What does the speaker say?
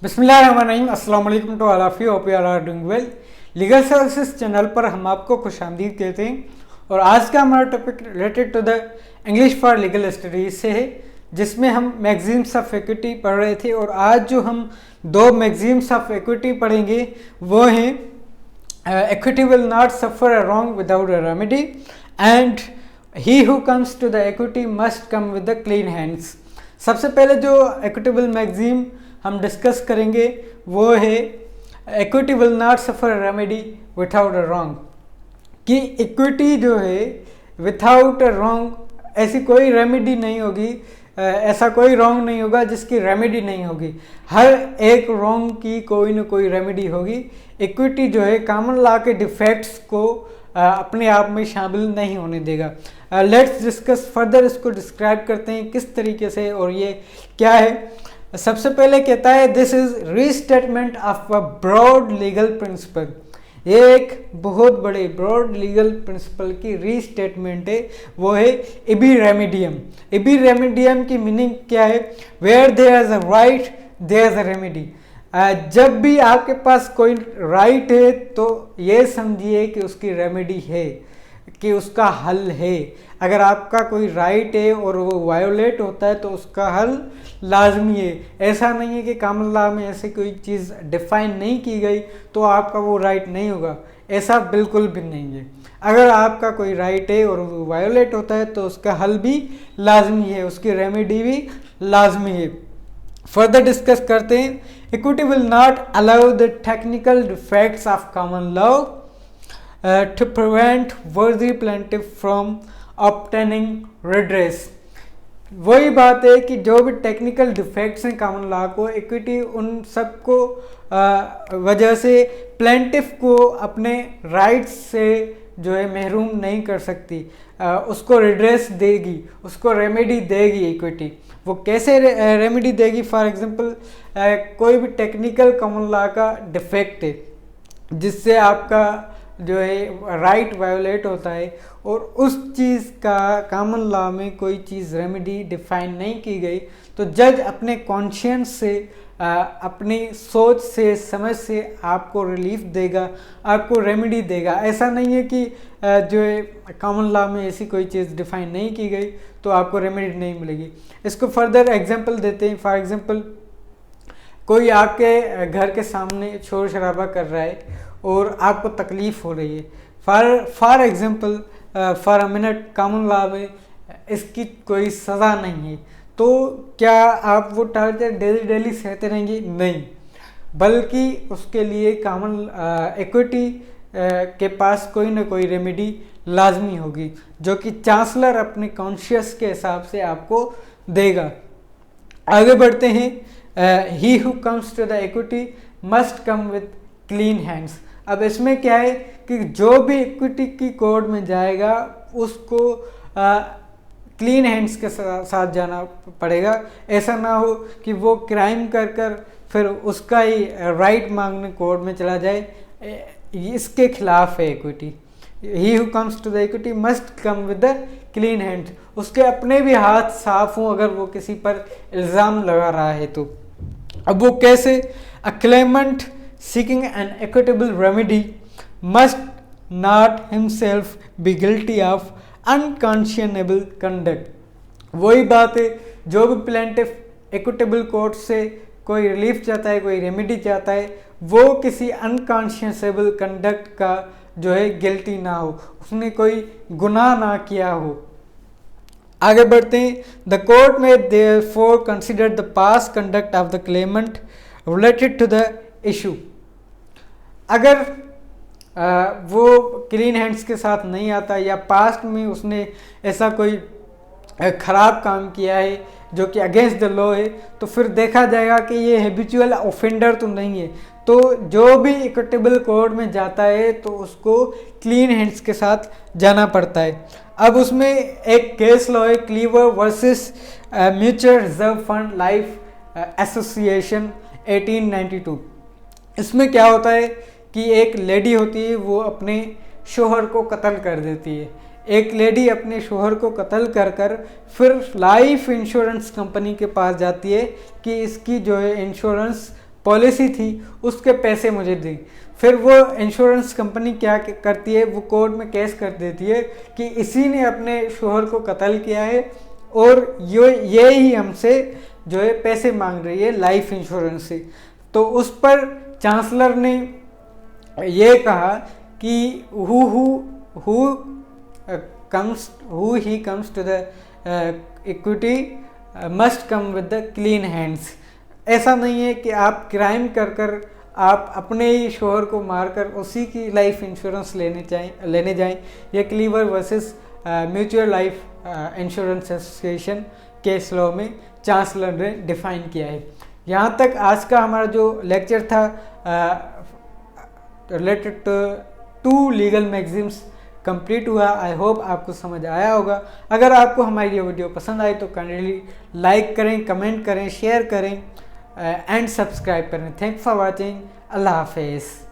बिस्मिल्लाहिर्रहमानिर्रहीम। अस्सलाम वालेकुम to all of you, hope you all are doing well. Legal services channel पर हम आपको खुशामदीद कहते हैं और आज का हमारा topic related to the English for legal studies से है, जिसमें हम मैगजीम्स ऑफ इक्विटी पढ़ रहे थे। और आज जो हम दो मैगजीम्स ऑफ इक्विटी पढ़ेंगे वो हैं equity will not suffer a wrong without a remedy and he who comes to the equity must come with the clean hands. सबसे पहले जो इक्विटेबल मैगजीम हम डिस्कस करेंगे वो है equity will not suffer remedy without a wrong. कि equity जो है विथआउट अ रॉन्ग ऐसी कोई रेमेडी नहीं होगी, ऐसा कोई रॉन्ग नहीं होगा जिसकी रेमेडी नहीं होगी। हर एक रॉन्ग की कोई ना कोई रेमेडी होगी। इक्विटी जो है कॉमन लॉ के डिफेक्ट्स को अपने आप में शामिल नहीं होने देगा। लेट्स डिस्कस फर्दर, इसको डिस्क्राइब करते हैं किस तरीके से और ये क्या है। सबसे पहले कहता है this is restatement of a broad legal principle. ये एक बहुत बड़े ब्रॉड लीगल प्रिंसिपल की रीस्टेटमेंट है, वो है इबी रेमेडियम। इबी रेमेडियम की मीनिंग क्या है? Where there is a right there is a remedy. जब भी आपके पास कोई राइट है तो ये समझिए कि उसकी रेमेडी है, कि उसका हल है। अगर आपका कोई राइट है और वो वायोलेट होता है तो उसका हल लाजमी है। ऐसा नहीं है कि कॉमन लॉ में ऐसी कोई चीज़ डिफाइन नहीं की गई तो आपका वो राइट नहीं होगा, ऐसा बिल्कुल भी नहीं है। अगर आपका कोई राइट है और वो वायोलेट होता है तो उसका हल भी लाजमी है, उसकी रेमेडी भी लाजमी है। फर्दर डिस्कस करते हैं। Equity will not allow the technical defects of common law to prevent worthy plaintiff from obtaining redress। वही बात है कि जो भी टेक्निकल डिफेक्ट्स हैं कॉमन लॉ को, इक्विटी उन सब को वजह से प्लेंटिफ को अपने राइट्स से जो है महरूम नहीं कर सकती। उसको रिड्रेस देगी, उसको रेमेडी देगी इक्विटी। वो कैसे रेमेडी देगी? फॉर एग्जांपल कोई भी टेक्निकल कॉमन लॉ का डिफेक्ट है जिससे आपका जो है राइट वायोलेट होता है और उस चीज़ का कॉमन लॉ में कोई चीज़ रेमेडी डिफाइन नहीं की गई, तो जज अपने कॉन्शियंस से अपनी सोच से समझ से आपको रिलीफ देगा, आपको रेमेडी देगा। ऐसा नहीं है कि जो है कॉमन लॉ में ऐसी कोई चीज़ डिफाइन नहीं की गई तो आपको रेमेडी नहीं मिलेगी। इसको फर्दर एग्जांपल देते हैं। फॉर एग्जांपल कोई आपके घर के सामने शोर शराबा कर रहा है और आपको तकलीफ़ हो रही है। For example for a minute common law में इसकी कोई सज़ा नहीं है, तो क्या आप वो टार्चर डेली सहते रहेंगे? नहीं, बल्कि उसके लिए कॉमन इक्विटी के पास कोई ना कोई रेमेडी लाजमी होगी जो कि चांसलर अपने कॉन्शियस के हिसाब से आपको देगा। आगे बढ़ते हैं। He who comes to the equity must come with clean hands. अब इसमें क्या है कि जो भी इक्विटी की कोर्ट में जाएगा उसको क्लीन हैंड्स के साथ जाना पड़ेगा। ऐसा ना हो कि वो क्राइम कर फिर उसका ही राइट मांगने कोर्ट में चला जाए, इसके खिलाफ है equity. He who comes to the equity must come with the clean hands. उसके अपने भी हाथ साफ हों अगर वो किसी पर इल्ज़ाम लगा रहा है तो। अब वो कैसे? अ Clement seeking an equitable remedy must not himself be guilty of unconscionable conduct। वही बात है, जो भी प्लेंटिफ इक्विटेबल कोर्ट से कोई रिलीफ चाहता है, कोई रेमेडी चाहता है, वो किसी अनकॉन्शियसेबल कंडक्ट का जो है गिल्टी ना हो, उसने कोई गुनाह ना किया हो। आगे बढ़ते हैं। द कोर्ट में therefore consider the past conduct of the claimant related to the issue. अगर वो क्लीन हैंड्स के साथ नहीं आता या पास्ट में उसने ऐसा कोई ख़राब काम किया है जो कि अगेंस्ट द लॉ है, तो फिर देखा जाएगा कि ये हैबिचुअल ऑफेंडर तो नहीं है। तो जो भी इक्विटेबल कोर्ट में जाता है तो उसको क्लीन हैंड्स के साथ जाना पड़ता है। अब उसमें एक केस लॉ है, Cleaver versus Mutual Reserve Fund Life Association 1892। इसमें क्या होता है कि एक लेडी होती है, वो अपने शोहर को कत्ल कर देती है। एक लेडी अपने शोहर को कत्ल कर फिर लाइफ इंश्योरेंस कंपनी के पास जाती है कि इसकी जो है इंश्योरेंस पॉलिसी थी उसके पैसे मुझे दी। फिर वो इंश्योरेंस कंपनी क्या करती है, वो कोर्ट में केस कर देती है कि इसी ने अपने शोहर को कत्ल किया है और ये ही हमसे जो है पैसे मांग रही है लाइफ इंश्योरेंस से। तो उस पर चांसलर ने ये कहा कि who he comes to the equity must come with the clean hands. ऐसा नहीं है कि आप क्राइम कर आप अपने ही शोहर को मारकर उसी की लाइफ इंश्योरेंस लेने जाएं। ये Cleaver versus Mutual Life Insurance Association case law में चांसलर ने डिफाइन किया है। यहाँ तक आज का हमारा जो लेक्चर था related to legal maxims complete हुआ। आई होप आपको समझ आया होगा। अगर आपको हमारी ये वीडियो पसंद आई तो काइंडली लाइक करें, कमेंट करें, शेयर करें एंड सब्सक्राइब करें। Thank for watching. अल्लाह हाफिज़।